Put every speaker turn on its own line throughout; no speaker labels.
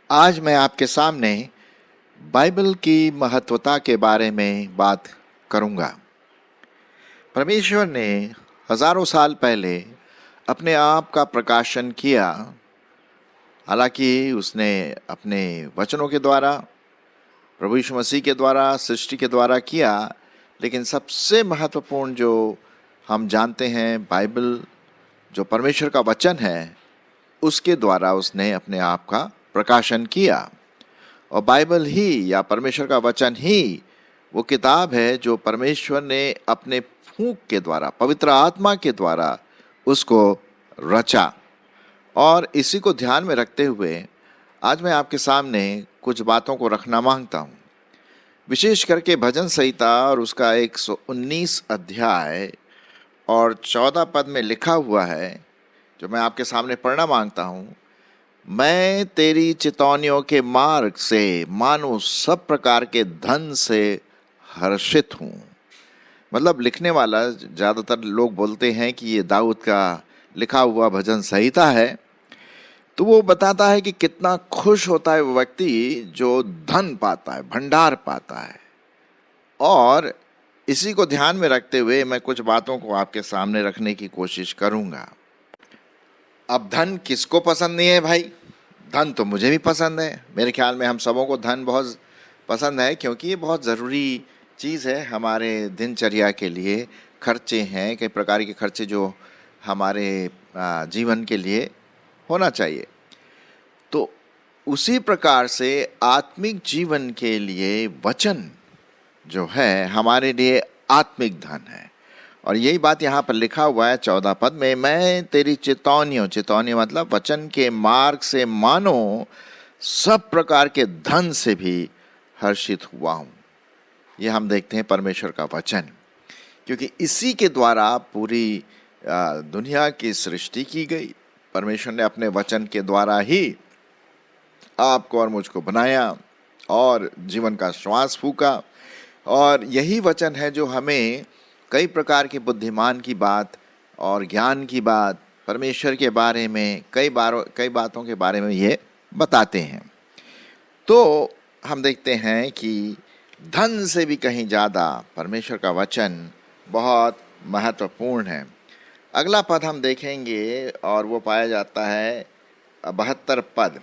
आज मैं आपके सामने बाइबल की महत्वता के बारे में बात करूंगा। परमेश्वर ने हजारों साल पहले अपने आप का प्रकाशन किया। हालांकि उसने अपने वचनों के द्वारा, प्रभु यीशु मसीह के द्वारा, सृष्टि के द्वारा किया, लेकिन सबसे महत्वपूर्ण जो हम जानते हैं, बाइबल जो परमेश्वर का वचन है, उसके द्वारा उसने अपने आप का प्रकाशन किया। और बाइबल ही या परमेश्वर का वचन ही वो किताब है जो परमेश्वर ने अपने फूंक के द्वारा, पवित्र आत्मा के द्वारा उसको रचा। और इसी को ध्यान में रखते हुए आज मैं आपके सामने कुछ बातों को रखना मांगता हूँ। विशेष करके भजन संहिता और उसका 119 अध्याय और 14 पद में लिखा हुआ है, जो मैं आपके सामने पढ़ना मांगता हूँ। मैं तेरी चितौनियों के मार्ग से मानो सब प्रकार के धन से हर्षित हूँ। मतलब लिखने वाला, ज़्यादातर लोग बोलते हैं कि ये दाऊद का लिखा हुआ भजन संहिता है, तो वो बताता है कि कितना खुश होता है वो व्यक्ति जो धन पाता है, भंडार पाता है। और इसी को ध्यान में रखते हुए मैं कुछ बातों को आपके सामने रखने की कोशिश करूँगा। अब धन किसको पसंद नहीं है भाई? धन तो मुझे भी पसंद है। मेरे ख्याल में हम सबों को धन बहुत पसंद है, क्योंकि ये बहुत ज़रूरी चीज़ है हमारे दिनचर्या के लिए। खर्चे हैं, कई प्रकार के खर्चे जो हमारे जीवन के लिए होना चाहिए। तो उसी प्रकार से आत्मिक जीवन के लिए वचन जो है हमारे लिए आत्मिक धन है। और यही बात यहाँ पर लिखा हुआ है 14 पद में, मैं तेरी चितौनियों मतलब वचन के मार्ग से मानो सब प्रकार के धन से भी हर्षित हुआ हूँ। ये हम देखते हैं परमेश्वर का वचन, क्योंकि इसी के द्वारा पूरी दुनिया की सृष्टि की गई। परमेश्वर ने अपने वचन के द्वारा ही आपको और मुझको बनाया और जीवन का श्वास फूका। और यही वचन है जो हमें कई प्रकार के बुद्धिमान की बात और ज्ञान की बात, परमेश्वर के बारे में कई बातों के बारे में ये बताते हैं। तो हम देखते हैं कि धन से भी कहीं ज़्यादा परमेश्वर का वचन बहुत महत्वपूर्ण है। अगला पद हम देखेंगे और वो पाया जाता है 72 पद।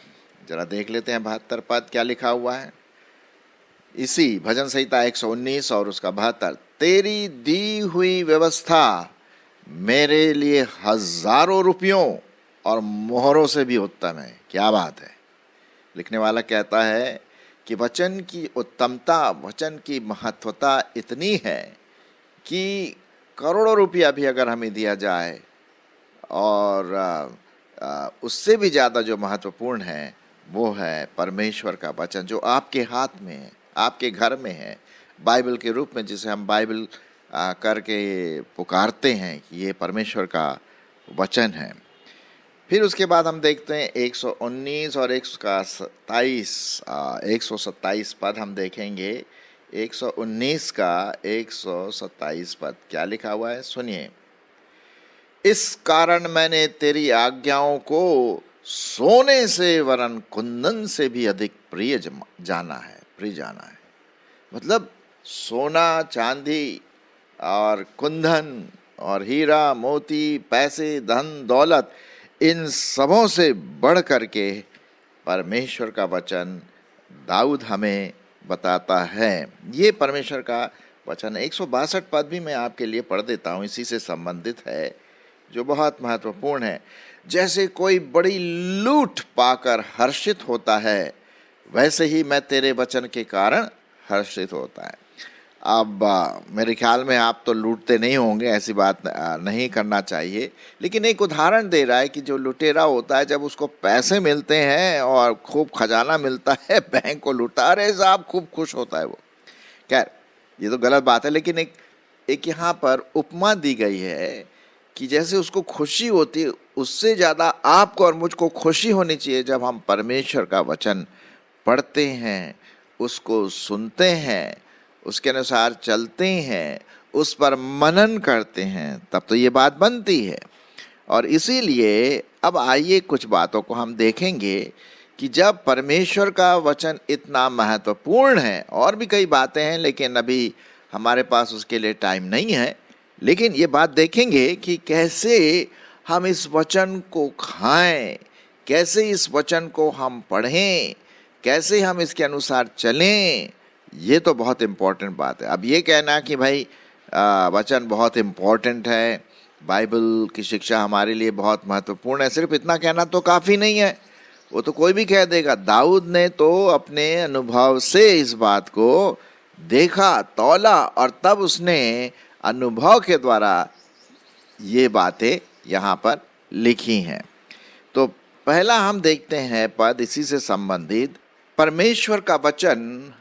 जरा देख लेते हैं 72 पद क्या लिखा हुआ है। इसी भजन संहिता 119 और उसका 72, तेरी दी हुई व्यवस्था मेरे लिए हजारों रुपयों और मोहरों से भी उत्तम है। क्या बात है! लिखने वाला कहता है कि वचन की उत्तमता, वचन की महत्वता इतनी है कि करोड़ों रुपया भी अगर हमें दिया जाए और उससे भी ज़्यादा जो महत्वपूर्ण है वो है परमेश्वर का वचन, जो आपके हाथ में है, आपके घर में है, बाइबल के रूप में, जिसे हम बाइबल करके पुकारते हैं कि ये परमेश्वर का वचन है। फिर उसके बाद हम देखते हैं 119 और 127 पद हम देखेंगे। 119 का 127 पद क्या लिखा हुआ है, सुनिए। इस कारण मैंने तेरी आज्ञाओं को सोने से वरन कुंदन से भी अधिक प्रिय जाना है। मतलब सोना, चांदी और कुंदन और हीरा मोती, पैसे, धन दौलत, इन सबों से बढ़ करके परमेश्वर का वचन दाऊद हमें बताता है। ये परमेश्वर का वचन 162 पद भी मैं आपके लिए पढ़ देता हूँ, इसी से संबंधित है, जो बहुत महत्वपूर्ण है। जैसे कोई बड़ी लूट पाकर हर्षित होता है, वैसे ही मैं तेरे वचन के कारण हर्षित होता है। अब मेरे ख्याल में आप तो लूटते नहीं होंगे, ऐसी बात नहीं करना चाहिए, लेकिन एक उदाहरण दे रहा है कि जो लुटेरा होता है, जब उसको पैसे मिलते हैं और खूब खजाना मिलता है, बैंक को लुटा रहे साहब, खूब खुश होता है वो। खैर, ये तो गलत बात है, लेकिन एक यहाँ पर उपमा दी गई है कि जैसे उसको खुशी होती है, उससे ज़्यादा आपको और मुझको खुशी होनी चाहिए जब हम परमेश्वर का वचन पढ़ते हैं, उसको सुनते हैं, उसके अनुसार चलते हैं, उस पर मनन करते हैं, तब तो ये बात बनती है। और इसीलिए अब आइए कुछ बातों को हम देखेंगे कि जब परमेश्वर का वचन इतना महत्वपूर्ण है, और भी कई बातें हैं लेकिन अभी हमारे पास उसके लिए टाइम नहीं है, लेकिन ये बात देखेंगे कि कैसे हम इस वचन को खाएं, कैसे इस वचन को हम पढ़ें, कैसे हम इसके अनुसार चलें। ये तो बहुत इम्पोर्टेंट बात है। अब ये कहना कि भाई वचन बहुत इम्पोर्टेंट है, बाइबल की शिक्षा हमारे लिए बहुत महत्वपूर्ण है, सिर्फ इतना कहना तो काफ़ी नहीं है। वो तो कोई भी कह देगा। दाऊद ने तो अपने अनुभव से इस बात को देखा, तौला, और तब उसने अनुभव के द्वारा ये बातें यहाँ पर लिखी हैं। तो पहला हम देखते हैं पद इसी से संबंधित, परमेश्वर का वचन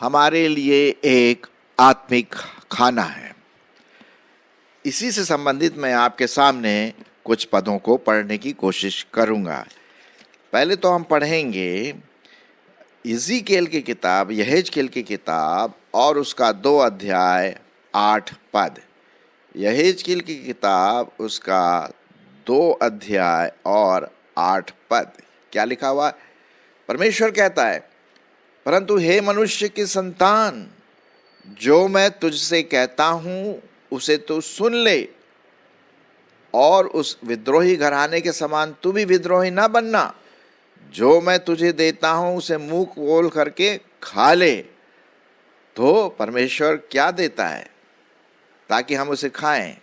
हमारे लिए एक आत्मिक खाना है। इसी से संबंधित मैं आपके सामने कुछ पदों को पढ़ने की कोशिश करूंगा। पहले तो हम पढ़ेंगे इज़ीकेल की किताब, यहेजकेल की किताब और उसका 2 अध्याय 8 पद। यहेजकेल की किताब उसका 2 अध्याय और 8 पद। क्या लिखा हुआ? परमेश्वर कहता है, परंतु हे मनुष्य की संतान, जो मैं तुझसे कहता हूँ उसे तू सुन ले, और उस विद्रोही घराने के समान तू भी विद्रोही ना बनना। जो मैं तुझे देता हूँ उसे मुंह खोल करके खा ले। तो परमेश्वर क्या देता है ताकि हम उसे खाएं?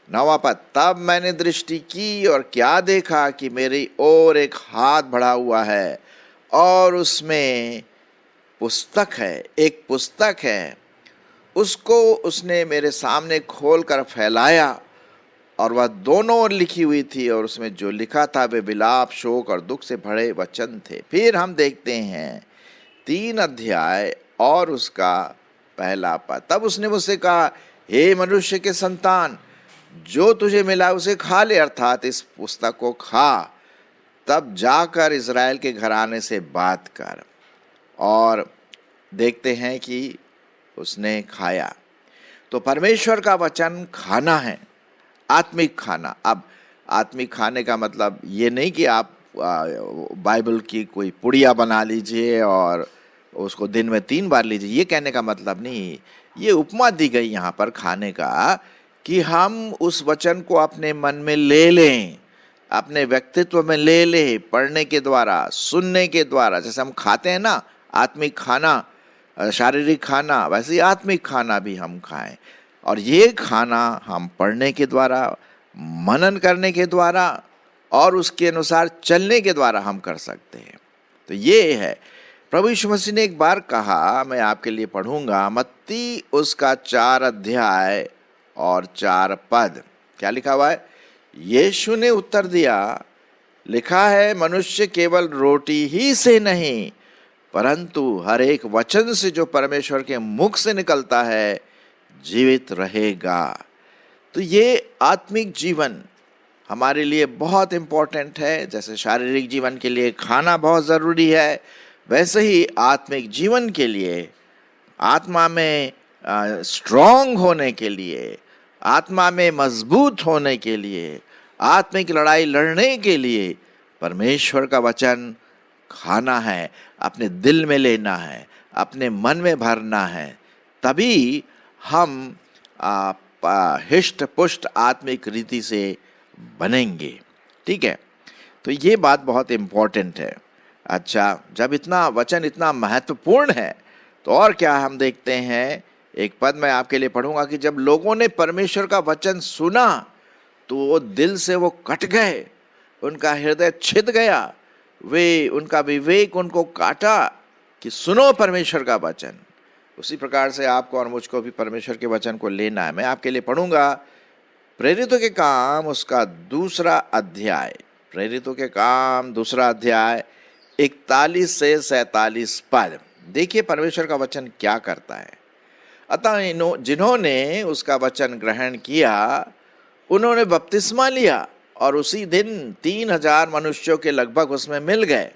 9वां पद, तब मैंने दृष्टि की और क्या देखा कि मेरी ओर एक हाथ बढ़ा हुआ है, और उसमें पुस्तक है, एक पुस्तक है। उसको उसने मेरे सामने खोल कर फैलाया, और वह दोनों ओर लिखी हुई थी, और उसमें जो लिखा था वे विलाप, शोक और दुख से भरे वचन थे। फिर हम देखते हैं 3 अध्याय और उसका 1 पद। तब उसने मुझसे कहा, हे मनुष्य के संतान, जो तुझे मिला उसे खा ले, अर्थात इस पुस्तक को खा, तब जाकर इज़राइल के घराने से बात कर। और देखते हैं कि उसने खाया। तो परमेश्वर का वचन खाना है, आत्मिक खाना। अब आत्मिक खाने का मतलब ये नहीं कि आप बाइबल की कोई पुड़िया बना लीजिए और उसको दिन में 3 बार लीजिए, ये कहने का मतलब नहीं। ये उपमा दी गई यहाँ पर खाने का, कि हम उस वचन को अपने मन में ले लें, अपने व्यक्तित्व में ले लें, पढ़ने के द्वारा, सुनने के द्वारा। जैसे हम खाते हैं ना आत्मिक खाना, शारीरिक खाना, वैसे ही आत्मिक खाना भी हम खाएं। और ये खाना हम पढ़ने के द्वारा, मनन करने के द्वारा और उसके अनुसार चलने के द्वारा हम कर सकते हैं। तो ये है। प्रभु यीशु मसीह ने एक बार कहा, मैं आपके लिए पढ़ूंगा, मत्ती उसका 4 अध्याय और 4 पद। क्या लिखा हुआ है? यीशु ने उत्तर दिया, लिखा है, मनुष्य केवल रोटी ही से नहीं परंतु हर एक वचन से जो परमेश्वर के मुख से निकलता है जीवित रहेगा। तो ये आत्मिक जीवन हमारे लिए बहुत इम्पोर्टेंट है। जैसे शारीरिक जीवन के लिए खाना बहुत ज़रूरी है, वैसे ही आत्मिक जीवन के लिए, आत्मा में स्ट्रॉन्ग होने के लिए, आत्मा में मजबूत होने के लिए, आत्मिक लड़ाई लड़ने के लिए परमेश्वर का वचन खाना है, अपने दिल में लेना है, अपने मन में भरना है। तभी हम हिष्ट पुष्ट आत्मिक रीति से बनेंगे। ठीक है, तो ये बात बहुत इम्पोर्टेंट है। अच्छा, जब इतना वचन इतना महत्वपूर्ण है तो और क्या हम देखते हैं। एक पद मैं आपके लिए पढ़ूंगा कि जब लोगों ने परमेश्वर का वचन सुना तो वो दिल से वो कट गए, उनका हृदय छिद गया, वे उनका विवेक उनको काटा कि सुनो परमेश्वर का वचन। उसी प्रकार से आपको और मुझको भी परमेश्वर के वचन को लेना है। मैं आपके लिए पढ़ूंगा प्रेरितों के काम उसका 2 अध्याय, प्रेरितों के काम 2 अध्याय 41 से 47 पद। देखिए परमेश्वर का वचन क्या करता है। अतः जिन्होंने उसका वचन ग्रहण किया उन्होंने बपतिस्मा लिया, और उसी दिन 3000 मनुष्यों के लगभग उसमें मिल गए,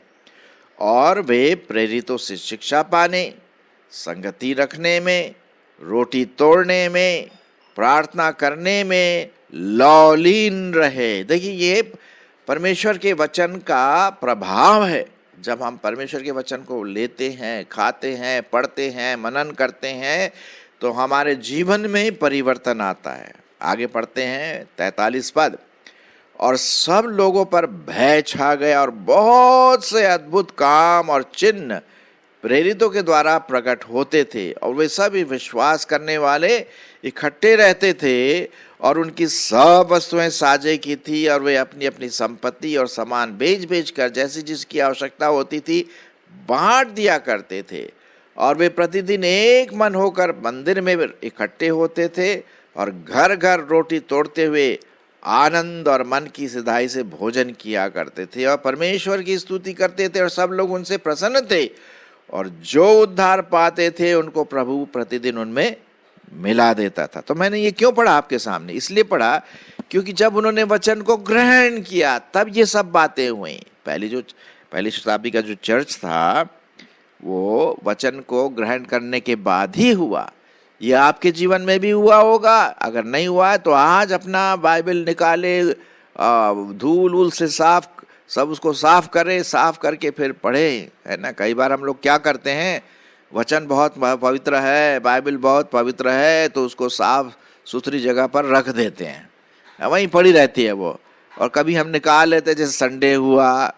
और वे प्रेरितों से शिक्षा पाने, संगति रखने में, रोटी तोड़ने में, प्रार्थना करने में लौलीन रहे। देखिए ये परमेश्वर के वचन का प्रभाव है जब हम परमेश्वर के वचन को लेते हैं, खाते हैं, पढ़ते हैं, मनन करते हैं, तो हमारे जीवन में परिवर्तन आता है। आगे पढ़ते हैं 43 पद, और सब लोगों पर भय छा गया और बहुत से अद्भुत काम और चिन्ह प्रेरितों के द्वारा प्रकट होते थे, और वे सभी विश्वास करने वाले इकट्ठे रहते थे, और उनकी सब वस्तुएं साझे की थी, और वे अपनी अपनी संपत्ति और सामान बेच बेच कर जैसी जिसकी आवश्यकता होती थी बांट दिया करते थे। और वे प्रतिदिन एक मन होकर मंदिर में इकट्ठे होते थे, और घर घर रोटी तोड़ते हुए आनंद और मन की सिधाई से भोजन किया करते थे, और परमेश्वर की स्तुति करते थे, और सब लोग उनसे प्रसन्न थे, और जो उद्धार पाते थे उनको प्रभु प्रतिदिन उनमें मिला देता था। तो मैंने ये क्यों पढ़ा आपके सामने? इसलिए पढ़ा क्योंकि जब उन्होंने वचन को ग्रहण किया तब ये सब बातें हुई। पहली शताब्दी का जो चर्च था वो वचन को ग्रहण करने के बाद ही हुआ। ये आपके जीवन में भी हुआ होगा। अगर नहीं हुआ है तो आज अपना बाइबल निकाले, धूल उल से सब उसको साफ करे, साफ करके फिर पढ़े, है ना। कई बार हम लोग क्या करते हैं, वचन बहुत पवित्र है, बाइबल बहुत पवित्र है, तो उसको साफ सुथरी जगह पर रख देते हैं, वहीं पड़ी रहती है वो। और कभी हम निकाल लेते हैं, जैसे संडे हुआ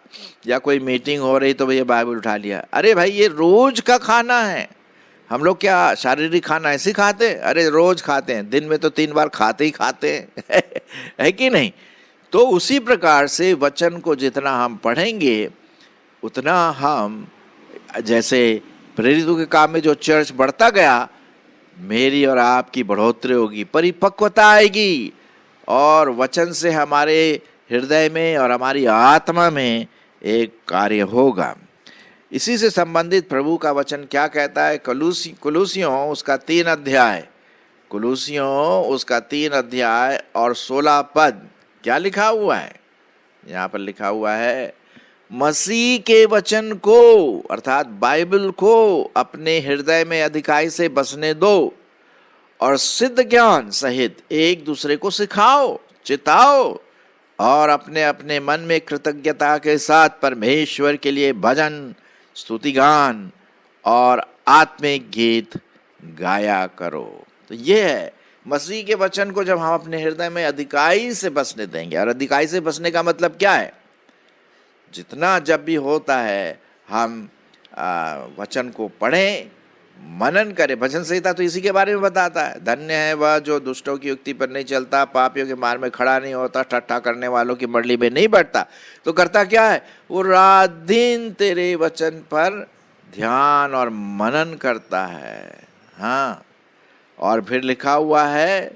या कोई मीटिंग हो रही तो भैया बाइबल उठा लिया। अरे भाई, ये रोज का खाना है। हम लोग क्या शारीरिक खाना ऐसे खाते हैं? अरे रोज खाते हैं, दिन में तो 3 बार खाते ही खाते हैं है कि नहीं? तो उसी प्रकार से वचन को जितना हम पढ़ेंगे उतना हम, जैसे प्रेरितों के काम में जो चर्च बढ़ता गया, मेरी और आपकी बढ़ोतरी होगी, परिपक्वता आएगी, और वचन से हमारे हृदय में और हमारी आत्मा में एक कार्य होगा। इसी से संबंधित प्रभु का वचन क्या कहता है? कुलूसियों उसका 3 अध्याय, कुलूसियों उसका 3 अध्याय और 16 पद क्या लिखा हुआ है? यहाँ पर लिखा हुआ है, मसीह के वचन को अर्थात बाइबल को अपने हृदय में अधिकाई से बसने दो, और सिद्ध ज्ञान सहित एक दूसरे को सिखाओ, चिताओ, और अपने अपने मन में कृतज्ञता के साथ परमेश्वर के लिए भजन, स्तुति गान और आत्मिक गीत गाया करो। तो ये है, मसीह के वचन को जब हम अपने हृदय में अधिकाई से बसने देंगे, और अधिकाई से बसने का मतलब क्या है? जितना जब भी होता है हम वचन को पढ़ें, मनन करें। भजन संहिता तो इसी के बारे में बताता है, धन्य है वह जो दुष्टों की युक्ति पर नहीं चलता, पापियों के मार्ग में खड़ा नहीं होता, ठट्ठा करने वालों की मंडली में नहीं बैठता। तो करता क्या है? वो रात दिन तेरे वचन पर ध्यान और मनन करता है। हाँ, और फिर लिखा हुआ है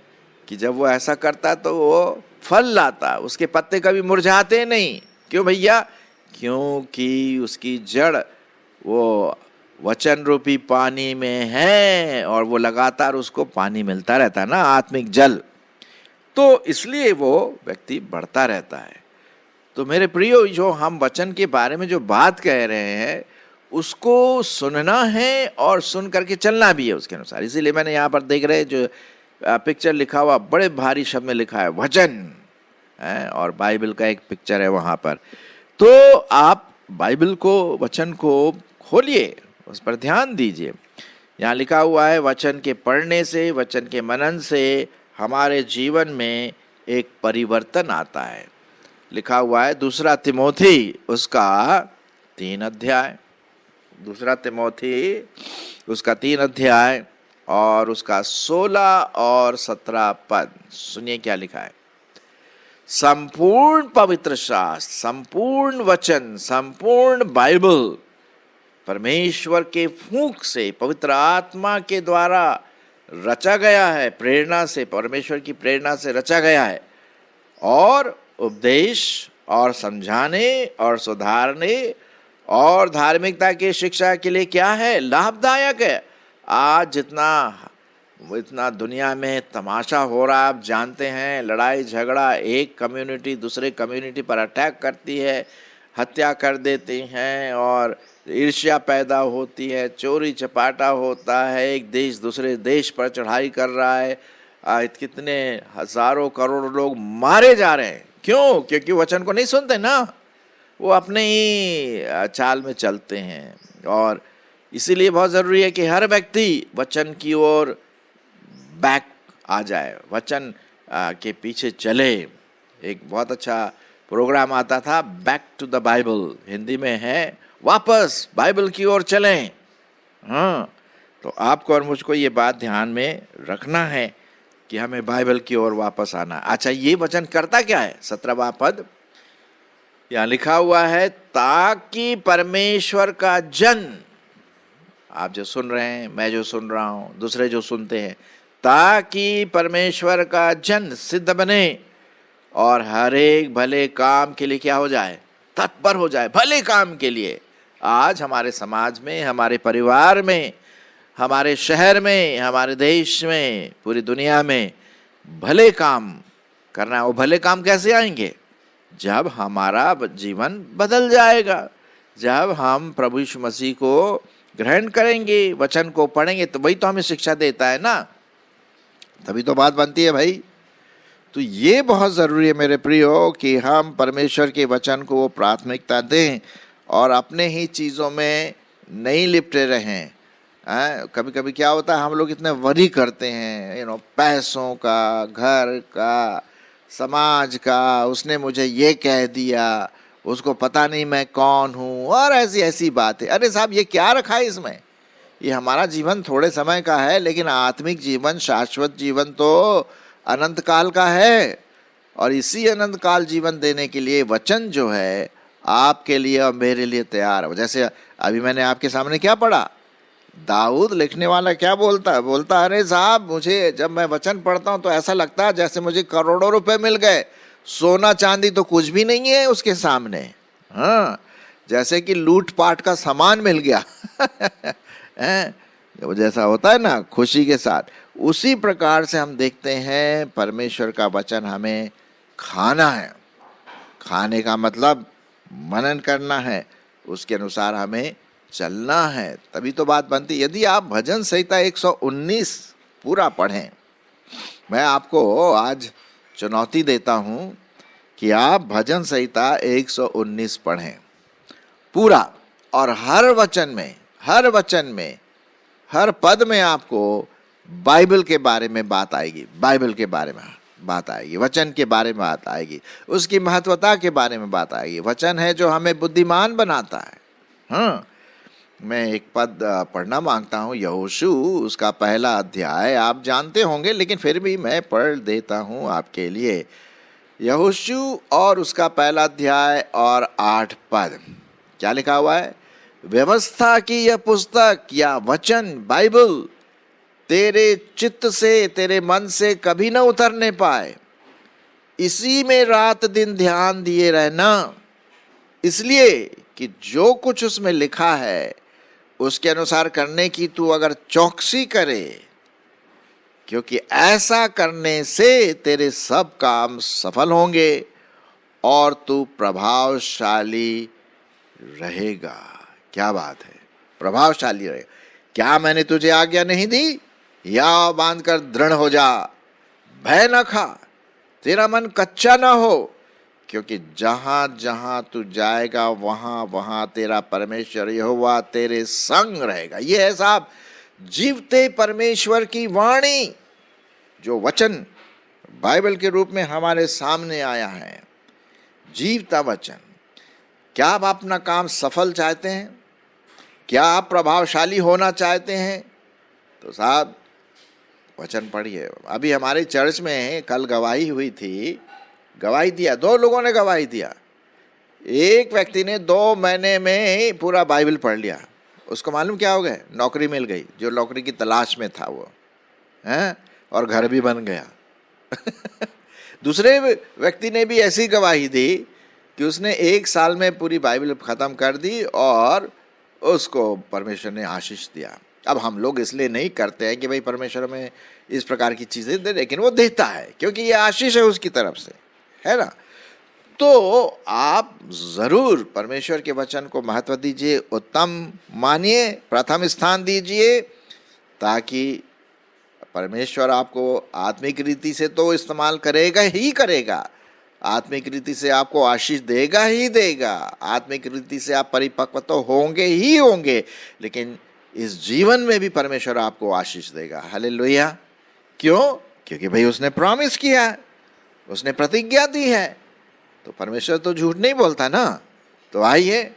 कि जब वो ऐसा करता तो वो फल लाता, उसके पत्ते कभी मुरझाते नहीं। क्यों भैया? क्योंकि उसकी जड़ वो वचन रूपी पानी में है, और वो लगातार उसको पानी मिलता रहता है ना, आत्मिक जल। तो इसलिए वो व्यक्ति बढ़ता रहता है। तो मेरे प्रियो, जो हम वचन के बारे में जो बात कह रहे हैं उसको सुनना है और सुन करके चलना भी है उसके अनुसार। इसीलिए मैंने यहाँ पर देख रहे जो पिक्चर लिखा हुआ, बड़े भारी शब्द में लिखा है वचन है, और बाइबल का एक पिक्चर है वहाँ पर। तो आप बाइबल को, वचन को खोलिए, उस पर ध्यान दीजिए। यहाँ लिखा हुआ है, वचन के पढ़ने से, वचन के मनन से हमारे जीवन में एक परिवर्तन आता है। लिखा हुआ है 2 तिमोथी उसका 3 अध्याय, 2 तिमोथी उसका 3 अध्याय और उसका 16 और 17 पद। सुनिए क्या लिखा है। संपूर्ण पवित्र शास्त्र, संपूर्ण वचन, संपूर्ण बाइबल परमेश्वर के फूंक से, पवित्र आत्मा के द्वारा रचा गया है, प्रेरणा से, परमेश्वर की प्रेरणा से रचा गया है, और उपदेश और समझाने और सुधारने और धार्मिकता की शिक्षा के लिए क्या है? लाभदायक है। आज इतना दुनिया में तमाशा हो रहा है, आप जानते हैं, लड़ाई झगड़ा, एक कम्युनिटी दूसरे कम्युनिटी पर अटैक करती है, हत्या कर देती हैं, और ईर्ष्या पैदा होती है, चोरी चपाटा होता है, एक देश दूसरे देश पर चढ़ाई कर रहा है, कितने हजारों करोड़ लोग मारे जा रहे हैं। क्यों? क्योंकि वचन को नहीं सुनते ना।
वो अपने ही चाल में चलते हैं। और इसीलिए बहुत ज़रूरी है कि हर व्यक्ति वचन की ओर बैक आ जाए, वचन के पीछे चले। एक बहुत अच्छा प्रोग्राम आता था, back to the Bible, Hindi में है वापस बाइबल की ओर चलें। हाँ, तो आपको और मुझको ये बात ध्यान में रखना है कि हमें बाइबल की ओर वापस आना। अच्छा, ये वचन करता क्या है? 17वां पद यहाँ लिखा हुआ है, ताकि परमेश्वर का जन, आप जो सुन रहे हैं, मैं जो सुन रहा हूं, दूसरे जो सुनते हैं, ताकि परमेश्वर का जन सिद्ध बने और हर एक भले काम के लिए क्या हो जाए? तत्पर हो जाए, भले काम के लिए। आज हमारे समाज में, हमारे परिवार में, हमारे शहर में, हमारे देश में, पूरी दुनिया में भले काम करना है। वो भले काम कैसे आएंगे? जब हमारा जीवन बदल जाएगा, जब हम प्रभु यीशु मसीह को ग्रहण करेंगे, वचन को पढ़ेंगे, तो वही तो हमें शिक्षा देता है ना, तभी तो बात बनती है भाई। तो ये बहुत ज़रूरी है मेरे प्रियो कि हम परमेश्वर के वचन को वो प्राथमिकता दें और अपने ही चीज़ों में नहीं लिपटे रहें। कभी कभी क्या होता है, हम लोग इतने वरी करते हैं, पैसों का, घर का, समाज का, उसने मुझे ये कह दिया, उसको पता नहीं मैं कौन हूँ, और ऐसी ऐसी बातें। अरे साहब, ये क्या रखा है इसमें? ये हमारा जीवन थोड़े समय का है, लेकिन आत्मिक जीवन, शाश्वत जीवन तो अनंत काल का है। और इसी अनंत काल जीवन देने के लिए वचन जो है आपके लिए और मेरे लिए तैयार है। जैसे अभी मैंने आपके सामने क्या पढ़ा, दाऊद लिखने वाला क्या बोलता है? बोलता है, अरे साहब, मुझे जब मैं वचन पढ़ता हूँ तो ऐसा लगता है जैसे मुझे करोड़ों रुपए मिल गए, सोना चांदी तो कुछ भी नहीं है उसके सामने। हाँ, जैसे कि लूट पाट का सामान मिल गया जैसा होता है ना खुशी के साथ, उसी प्रकार से हम देखते हैं परमेश्वर का वचन हमें खाना है। खाने का मतलब मनन करना है, उसके अनुसार हमें चलना है, तभी तो बात बनती। यदि आप भजन संहिता 119 पूरा पढ़ें, मैं आपको आज चुनौती देता हूं कि आप भजन संहिता 119 पढ़ें पूरा, और हर वचन में, हर पद में आपको बाइबल के बारे में बात आएगी, बाइबल के बारे में बात आएगी, वचन के बारे में बात आएगी, उसकी महत्वता के बारे में बात आएगी। वचन है जो हमें बुद्धिमान बनाता है। हाँ, मैं एक पद पढ़ना मांगता हूँ, यहोशू उसका 1 अध्याय, आप जानते होंगे लेकिन फिर भी मैं पढ़ देता हूँ आपके लिए। यहोशू और उसका 1 अध्याय और 8 पद, क्या लिखा हुआ है? व्यवस्था की यह पुस्तक या वचन, बाइबल, तेरे चित्त से, तेरे मन से कभी न उतरने पाए, इसी में रात दिन ध्यान दिए रहना, इसलिए कि जो कुछ उसमें लिखा है उसके अनुसार करने की तू अगर चौकसी करे, क्योंकि ऐसा करने से तेरे सब काम सफल होंगे और तू प्रभावशाली रहेगा। क्या बात है, प्रभावशाली रहेगा। क्या मैंने तुझे आज्ञा नहीं दी? या बांधकर दृढ़ हो जा, भय न खा, तेरा मन कच्चा ना हो, क्योंकि जहां जहां तू जाएगा वहां वहां तेरा परमेश्वर यहोवा तेरे संग रहेगा। ये है साहब जीवते परमेश्वर की वाणी, जो वचन बाइबल के रूप में हमारे सामने आया है, जीवता वचन। क्या आप अपना काम सफल चाहते हैं? क्या आप प्रभावशाली होना चाहते हैं? तो साहब वचन पढ़िए। अभी हमारे चर्च में कल गवाही हुई थी, गवाही दिया, 2 लोगों ने गवाही दिया। एक व्यक्ति ने 2 महीने में पूरा बाइबल पढ़ लिया, उसको मालूम क्या हो गया? नौकरी मिल गई, जो नौकरी की तलाश में था वो, हैं, और घर भी बन गया दूसरे व्यक्ति ने भी ऐसी गवाही दी कि उसने 1 साल में पूरी बाइबल खत्म कर दी और उसको परमेश्वर ने आशीष दिया। अब हम लोग इसलिए नहीं करते हैं कि भाई परमेश्वर में इस प्रकार की चीज़ें दे, लेकिन वो देता है क्योंकि ये आशीष है उसकी तरफ से, है ना। तो आप ज़रूर परमेश्वर के वचन को महत्व दीजिए, उत्तम मानिए, प्रथम स्थान दीजिए, ताकि परमेश्वर आपको आत्मिक रीति से तो इस्तेमाल करेगा ही करेगा, आत्मिक रीति से आपको आशीष देगा ही देगा, आत्मिक रीति से आप परिपक्व तो होंगे ही होंगे, लेकिन इस जीवन में भी परमेश्वर आपको आशीष देगा। हालेलुया। क्यों? क्योंकि भाई उसने प्रॉमिस किया है, उसने प्रतिज्ञा दी है, तो परमेश्वर तो झूठ नहीं बोलता ना। तो आइए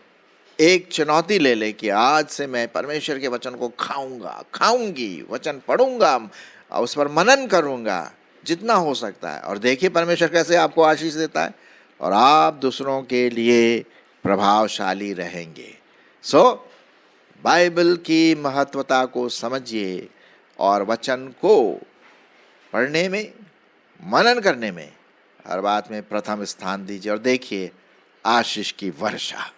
एक चुनौती ले ले कि आज से मैं परमेश्वर के वचन को खाऊंगा, खाऊंगी, वचन पढ़ूंगा, उस पर मनन करूंगा जितना हो सकता है, और देखिए परमेश्वर कैसे आपको आशीष देता है और आप दूसरों के लिए प्रभावशाली रहेंगे। बाइबल की महत्वता को समझिए और वचन को पढ़ने में, मनन करने में हर बात में प्रथम स्थान दीजिए और देखिए आशीष की वर्षा।